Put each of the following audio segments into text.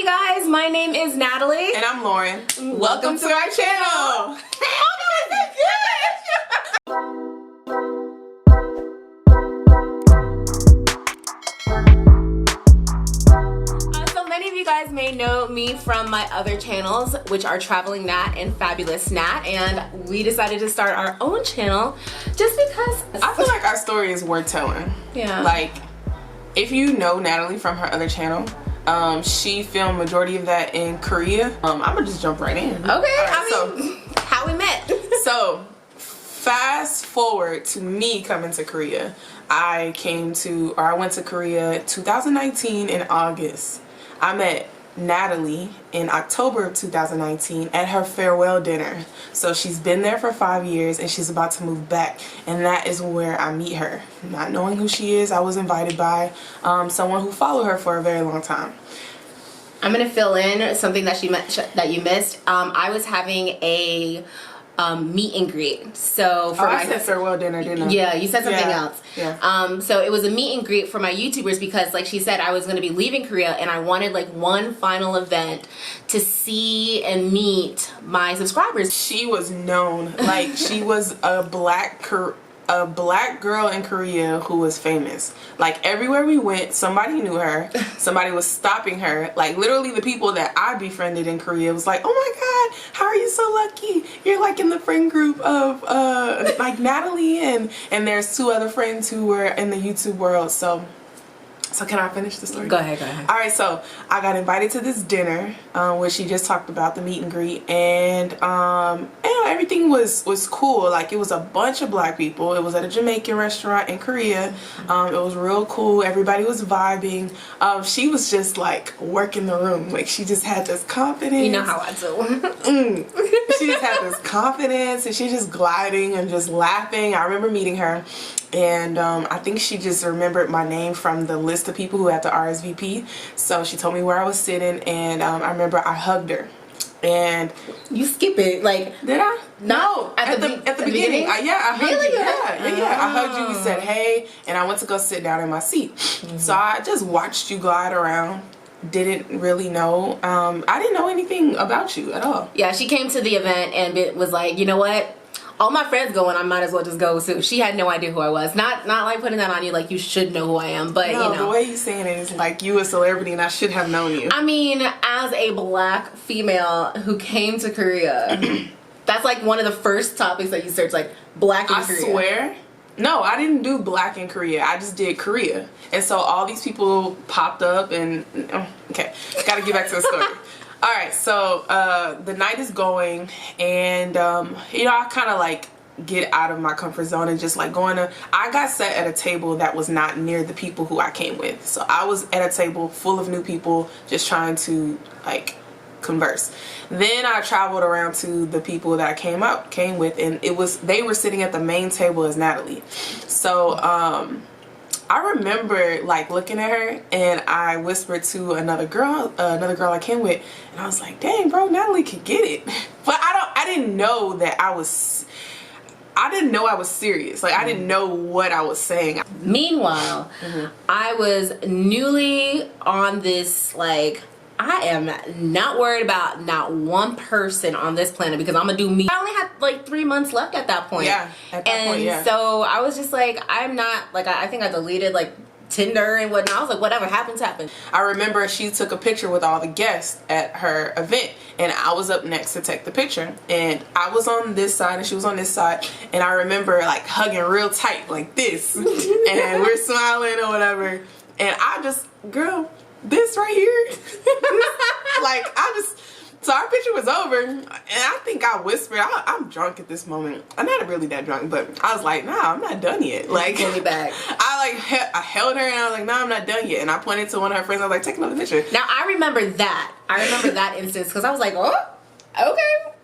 guys, my name is Natalie. And I'm Lauren. Welcome to our channel. So many of you guys may know me from my other channels, which are Traveling Nat and Fabulous Nat, and we decided to start our own channel just because I feel like our story is worth telling. Yeah. Like, if you know Natalie from her other channel, she filmed majority of that in Korea. I'm gonna just jump right in. Okay, I mean, how we met. So, fast forward to me coming to Korea. I went to Korea 2019 in August. I met Natalie in October of 2019 at her farewell dinner. So she's been there for 5 years and she's about to move back, and that is where I meet her. Not knowing who she is, I was invited by someone who followed her for a very long time. I'm gonna fill in something that you missed. I was having a meet and greet. So for I said farewell dinner, didn't I? Yeah, you said something else. Yeah. So it was a meet and greet for my YouTubers because, like she said, I was going to be leaving Korea and I wanted like one final event to see and meet my subscribers. She was known, like she was a black girl in Korea who was famous. Like everywhere we went, somebody knew her. Somebody was stopping her. Like literally the people that I befriended in Korea was like, oh my god, how are you so lucky? You're like in the friend group of like Natalie and there's 2 other friends who were in the YouTube world. So can I finish the story? Go ahead. Alright, so I got invited to this dinner, which she just talked about, the meet and greet, and everything was cool. Like, it was a bunch of black people. It was at a Jamaican restaurant in Korea. It was real cool. Everybody was vibing. She was just like working the room. Like, she just had this confidence. You know how I do. She just had this confidence, and she just gliding and just laughing. I remember meeting her, and I think she just remembered my name from the list of people who had to RSVP. So she told me where I was sitting, and I remember I hugged her. And you skip it, like, did I? No, at the beginning. I hugged really? you. Yeah. I hugged you. We said hey, and I went to go sit down in my seat. So I just watched you glide around. Didn't really know. I didn't know anything about you at all. Yeah, she came to the event and it was like, you know what? All my friends going, I might as well just go too. She had no idea who I was. Not like putting that on you, like you should know who I am, but no, you know. The way you saying it is like you a celebrity and I should have known you. I mean, as a black female who came to Korea, that's like one of the first topics that you search, like black in Korea. I swear. No, I didn't do black in Korea. I just did Korea. And so all these people popped up and okay, gotta get back to the story. Alright, so the night is going, and you know, I kind of like get out of my comfort zone and just like I got sat at a table that was not near the people who I came with. So I was at a table full of new people just trying to like converse. Then I traveled around to the people that I came with, and they were sitting at the main table as Natalie. So I remember like looking at her, and I whispered to another girl I came with, and I was like, dang bro, Natalie could get it. But I didn't know that I was serious. Like I didn't know what I was saying. Meanwhile, I was newly on this, like, I am not worried about not one person on this planet because I'm gonna do me. I only had like 3 months left at that point. Yeah, at that point, yeah. So I was just like, I'm not, like, I think I deleted like Tinder and whatnot. I was like, whatever happens, happens. I remember she took a picture with all the guests at her event, and I was up next to take the picture, and I was on this side and she was on this side, and I remember like hugging real tight like this and we're smiling or whatever, and I just, girl, this right here so our picture was over, and I think I whispered, I'm drunk at this moment. I'm not really that drunk, but I was like, nah, I'm not done yet. Like, get me back. I held her, and I was like, nah, I'm not done yet. And I pointed to one of her friends. I was like, take another picture. Now I remember that instance because I was like, oh, okay,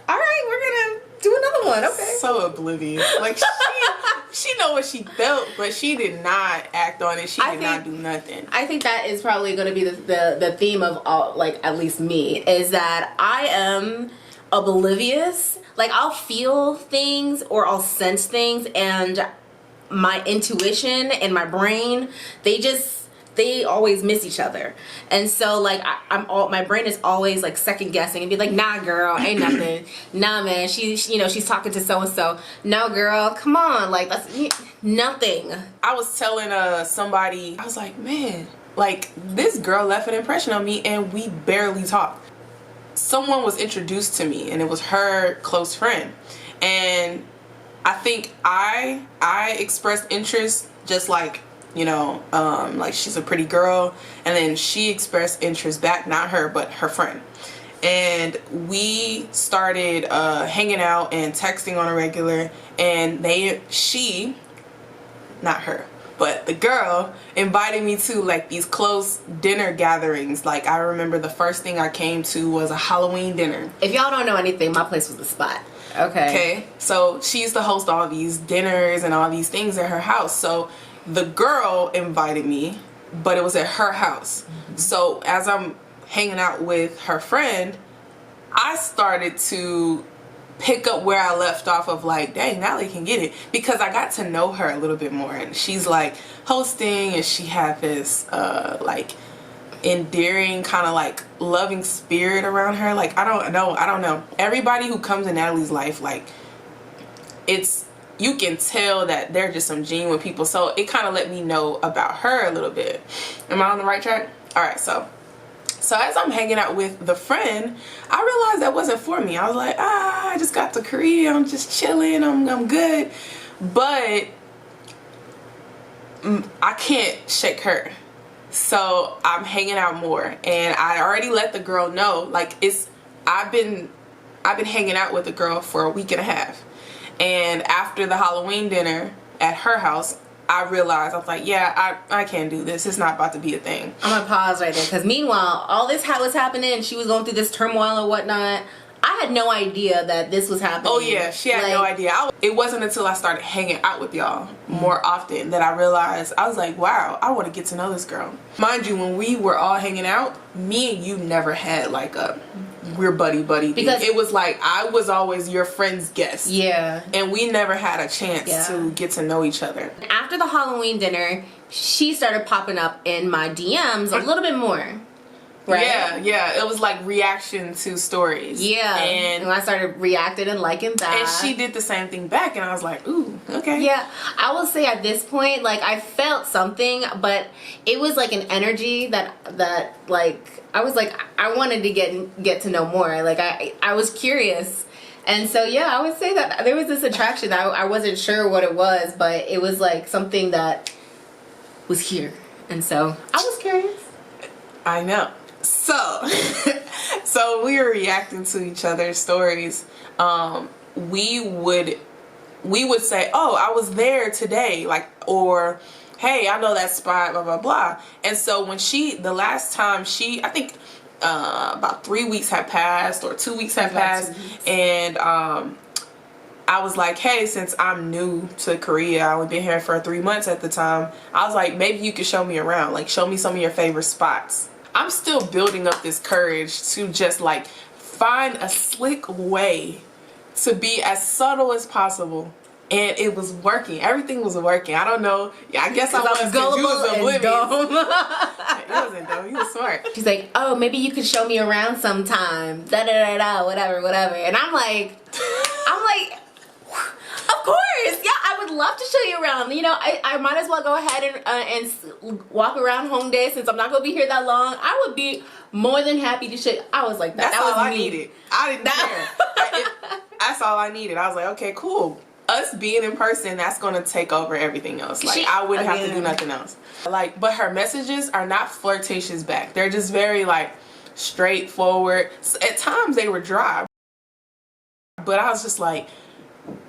all right, we're gonna do another one. Okay. So oblivious. Like she know what she felt, but she did not act on it. She did not do nothing. I think that is probably going to be the theme of all, like, at least me, is that I am oblivious. Like, I'll feel things or I'll sense things, and my intuition and my brain, they just they always miss each other. And so like my brain is always like second guessing and be like, nah girl, ain't nothing. Nah man, she's talking to so and so. No girl, come on, like that's nothing. I was telling somebody, I was like, man, like this girl left an impression on me and we barely talk. Someone was introduced to me and it was her close friend, and I think I expressed interest just like, like she's a pretty girl, and then she expressed interest back, not her but her friend, and we started hanging out and texting on a regular, and not her but the girl invited me to like these close dinner gatherings. Like I remember the first thing I came to was a Halloween dinner. If y'all don't know anything, my place was the spot. Okay, so she used to host all these dinners and all these things at her house. So the girl invited me, but it was at her house. Mm-hmm. So as I'm hanging out with her friend, I started to pick up where I left off of like, dang, Nathalie can get it, because I got to know her a little bit more, and she's like hosting and she had this like endearing kind of like loving spirit around her. Like I don't know, everybody who comes in Nathalie's life, like you can tell that they're just some genuine people. So it kind of let me know about her a little bit. Am I on the right track? All right, so as I'm hanging out with the friend, I realized that wasn't for me. I was like, I just got to Korea, I'm just chilling, I'm good. But I can't shake her. So I'm hanging out more, and I already let the girl know, like I've been hanging out with the girl for a week and a half. And after the Halloween dinner at her house, I realized, I was like, yeah, I can't do this. It's not about to be a thing. I'm gonna pause right there, because meanwhile, all this was happening and she was going through this turmoil and whatnot. I had no idea that this was happening. Oh yeah, she had no idea. It wasn't until I started hanging out with y'all more often that I realized, I was like, wow, I want to get to know this girl. Mind you, when we were all hanging out, me and you never had like a we're buddy because it was like I was always your friend's guest. Yeah. And we never had a chance to get to know each other. After the Halloween dinner, she started popping up in my DMs a little bit more. Right? Yeah. It was like reaction to stories. Yeah. And I started reacting and liking that. And she did the same thing back, and I was like, ooh, okay. Yeah. I will say at this point, like I felt something, but it was like an energy that like I was like, I wanted to get to know more. Like I was curious. And so yeah, I would say that there was this attraction. I wasn't sure what it was, but it was like something that was here. And so I was curious. I know. So we were reacting to each other's stories. We would say, oh, I was there today, like, or hey, I know that spot, blah blah blah. And so when the last time I think about 3 weeks had passed or 2 weeks had passed, and I was like, hey, since I'm new to Korea, I only been here for 3 months at the time, I was like, maybe you could show me around, like show me some of your favorite spots. I'm still building up this courage to just like find a slick way to be as subtle as possible. And it was working. Everything was working. I don't know. Yeah, I guess I was gullible. You was oblivious. He wasn't dumb. He was smart. She's like, oh, maybe you could show me around sometime. Da da da da. Whatever. And I'm like, of course. Yeah, I would love to show you around. You know, I might as well go ahead and walk around Hongdae, since I'm not gonna be here that long. I would be more than happy to show you. I was like, that's all I needed. I didn't care. That's all I needed. I was like, okay, cool. Us being in person, that's gonna take over everything else. Like I wouldn't have to do nothing else. Like, but her messages are not flirtatious back. They're just very like straightforward. At times they were dry, but I was just like,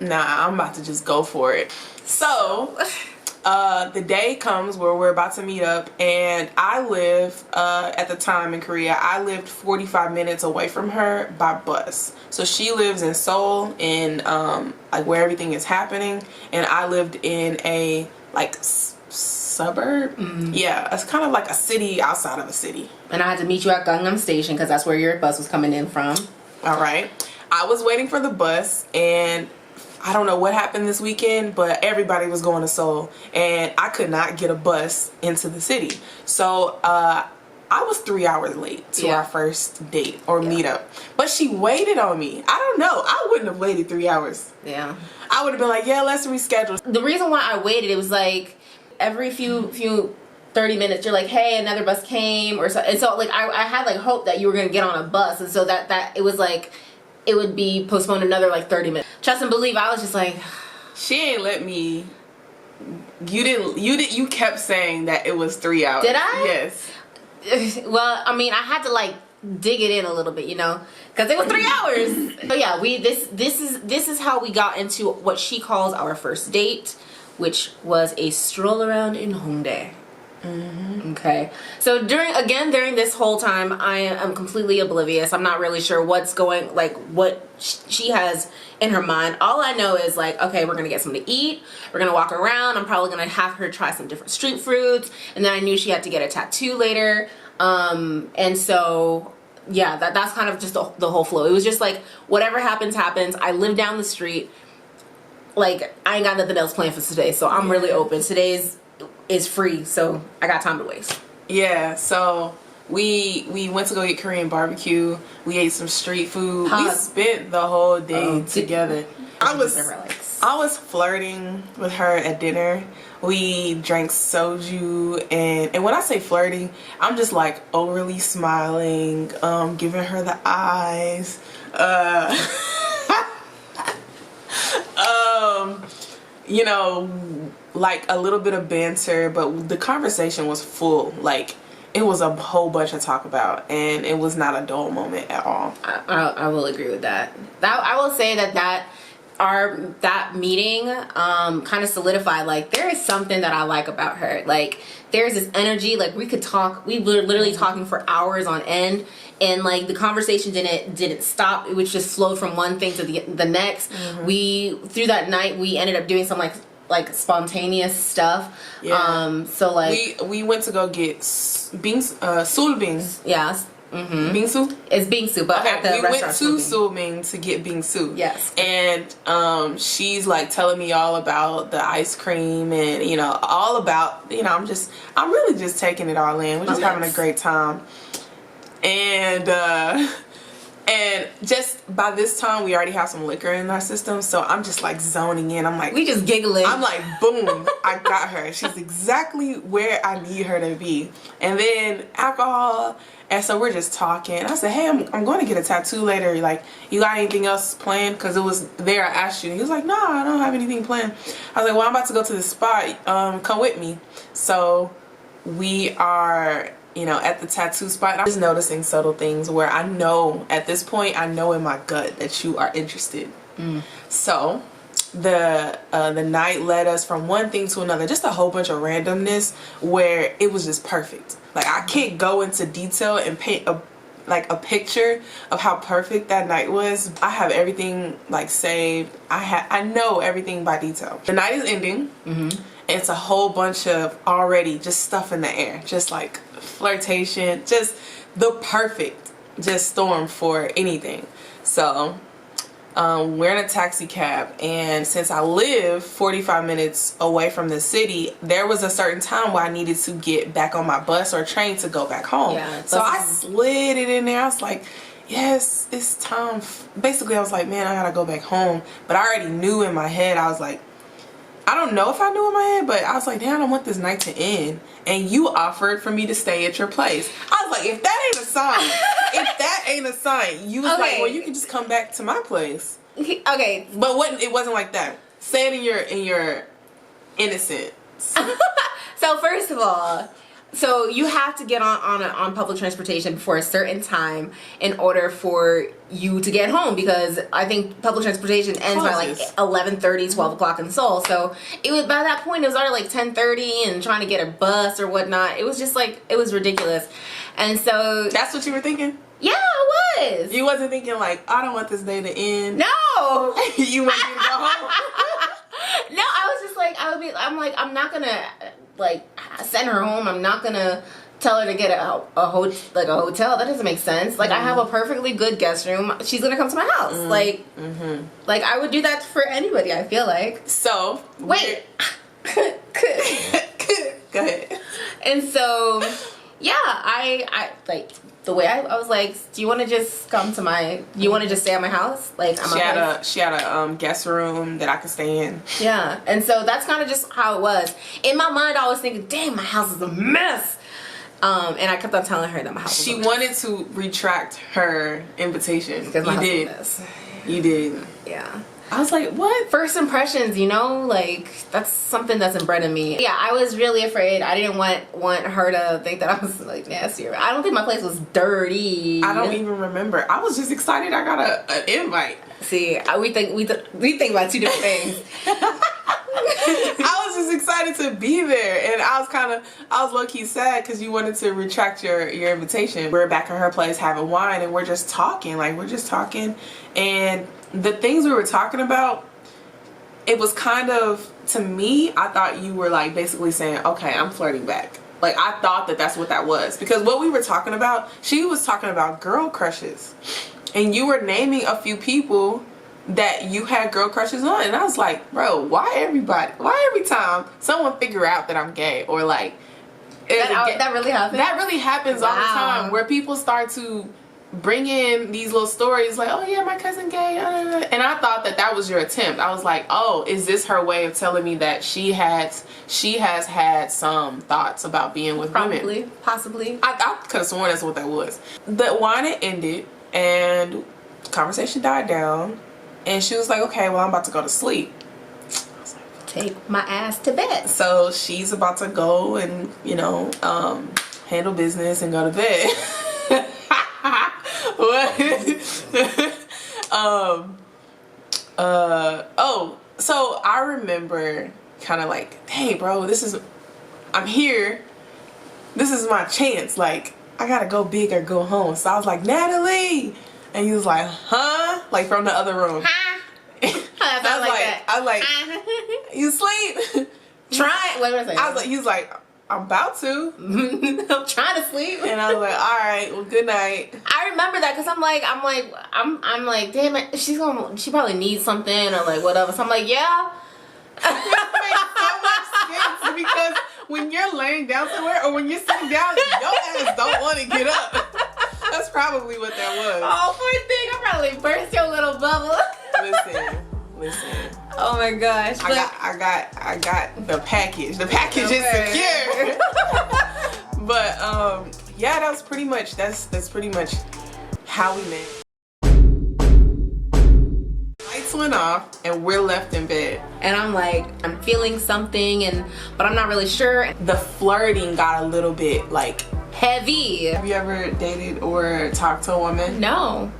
nah, I'm about to just go for it. So the day comes where we're about to meet up, and I live at the time in Korea, I lived 45 minutes away from her by bus. So she lives in Seoul, in like where everything is happening, and I lived in a like suburb. Yeah, it's kind of like a city outside of a city. And I had to meet you at Gangnam Station because that's where your bus was coming in from. All right. I was waiting for the bus, and I don't know what happened this weekend, but everybody was going to Seoul, and I could not get a bus into the city. So I was 3 hours late to our first date or meetup, but she waited on me. I don't know. I wouldn't have waited 3 hours. Yeah. I would have been like, yeah, let's reschedule. The reason why I waited, it was like every few 30 minutes you're like, hey, another bus came or so. And so like I had like hope that you were going to get on a bus. And so that it was like, it would be postponed another like 30 minutes. Trust and believe, I was just like, she ain't let me. You kept saying that it was 3 hours. Did I? Yes. Well, I mean, I had to like dig it in a little bit, you know, because it was 3 hours. So yeah, this is how we got into what she calls our first date, which was a stroll around in Hongdae. Okay, so during this whole time, I am completely oblivious. I'm not really sure what's going, like what she has in her mind. All I know is like, okay, we're gonna get something to eat, we're gonna walk around, I'm probably gonna have her try some different street foods, and then I knew she had to get a tattoo later. And so yeah, that's kind of just the whole flow. It was just like, whatever happens. I live down the street. Like, I ain't got nothing else planned for today, so I'm really open. Today's is free, so I got time to waste. Yeah, so we went to go get Korean barbecue. We ate some street food. We spent the whole day together. I was flirting with her at dinner. We drank soju, and when I say flirting, I'm just like overly smiling, giving her the eyes, you know, like a little bit of banter, but the conversation was full. Like, it was a whole bunch to talk about, and it was not a dull moment at all. I will agree with that. I will say that meeting kind of solidified, like, there is something that I like about her. Like, there's this energy. Like, we were literally talking for hours on end, and like the conversation didn't stop. It was just flowed from one thing to the next. Through that night, we ended up doing some like spontaneous stuff. So like we went to go get sulbing. Yes. Bingsu? It's bingsu, but at the we went restaurant. to Sulbing to get bingsu. Yes. And she's like telling me all about the ice cream, and you know, all about, you know, I'm really just taking it all in. We're just having a great time. And just by this time, we already have some liquor in our system, so I'm just like zoning in. I'm like, we just giggling. I'm like, boom, I got her. She's exactly where I need her to be. And then alcohol, and so we're just talking. I said, hey, I'm going to get a tattoo later. Like, you got anything else planned? Because it was there, I asked you. And he was like, no, I don't have anything planned. I was like, well, I'm about to go to the spot. Come with me. So we are, you know, at the tattoo spot, and I'm just noticing subtle things where I know at this point, I know in my gut that you are interested. So the night led us from one thing to another, just a whole bunch of randomness where it was just perfect. Like, I can't go into detail and paint a picture of how perfect that night was. I have everything like saved. I know everything by detail. The night is ending. It's a whole bunch of already just stuff in the air, just like flirtation, just the perfect just storm for anything. So we're in a taxi cab, and since I live 45 minutes away from the city, there was a certain time where I needed to get back on my bus or train to go back home. So I slid it in there. I was like, yes, it's time. Basically, I was like, man, I gotta go back home. But I already knew in my head, I was like, I don't know if I knew in my head, but I was like, damn, I don't want this night to end. And you offered for me to stay at your place. I was like, if that ain't a sign, you was like, well, you can just come back to my place. Okay. But it wasn't like that. Say it in your innocence. So first of all, so you have to get on public transportation for a certain time in order for you to get home, because I think public transportation ends by like 11:30, 12 o'clock in Seoul. So it was, by that point, it was already like 10:30, and trying to get a bus or whatnot, it was just like, it was ridiculous. And so that's what you were thinking? Yeah, I was. You wasn't thinking like, I don't want this day to end? No. You want me to go home? No, I was just like, I'm not gonna like send her home. I'm not gonna tell her to get a hotel. That doesn't make sense. Like, I have a perfectly good guest room. She's gonna come to my house. Like I would do that for anybody, I feel like. So wait. Go ahead. And so, yeah, I like the way I was like, do you want to just come to my? You want to just stay at my house? Like, she had a guest room that I could stay in. Yeah, and so that's kind of just how it was. In my mind, I was thinking, "Damn, my house is a mess." And I kept on telling her that my house. She wanted to retract her invitation. Because my house is a mess. You did. Yeah. I was like, what? First impressions, you know, like that's something that's inbred in me. Yeah, I was really afraid. I didn't want her to think that I was like nasty. I don't think my place was dirty. I don't even remember. I was just excited I got an invite. See, we think about two different things. I was just excited to be there, and I was low-key sad because you wanted to retract your invitation. We're back at her place having wine, and we're just talking, and the things we were talking about, it was kind of, to me, I thought you were like basically saying, okay, I'm flirting back. Like, I thought that that's what that was, because what we were talking about, she was talking about girl crushes, and you were naming a few people that you had girl crushes on, and I was like, bro, why every time someone figure out that I'm gay, or like that really happens? That really happens all the time, where people start to bring in these little stories like, oh yeah, my cousin gay, and I thought that was your attempt. I was like, oh, is this her way of telling me that she has had some thoughts about being with women? Possibly. I could have sworn that's what that was. The wine had ended, and conversation died down, and she was like, okay, well, I'm about to go to sleep. I was like, take my ass to bed. So she's about to go and, handle business and go to bed. So I remember kind of like, hey bro, I'm here, this is my chance, like I gotta go big or go home. So I was like, Natalie, and he was like, huh, like from the other room. I was like, you sleep? Try. What was I? He was like, I'm about to. I'm trying to sleep. And I was like, all right, well, good night. I remember that because I'm like, damn it, she probably needs something or like whatever. So I'm like, yeah. That makes so much sense, because when you're laying down somewhere or when you're sitting down, your ass don't want to get up. That's probably what that was. Oh, poor thing. I probably burst your little bubble. Listen. Oh my gosh. I got the package. The package is secure. But yeah, that was pretty much that's pretty much how we met. Lights went off and we're left in bed. And I'm like, I'm feeling something but I'm not really sure. The flirting got a little bit like heavy. Have you ever dated or talked to a woman? No.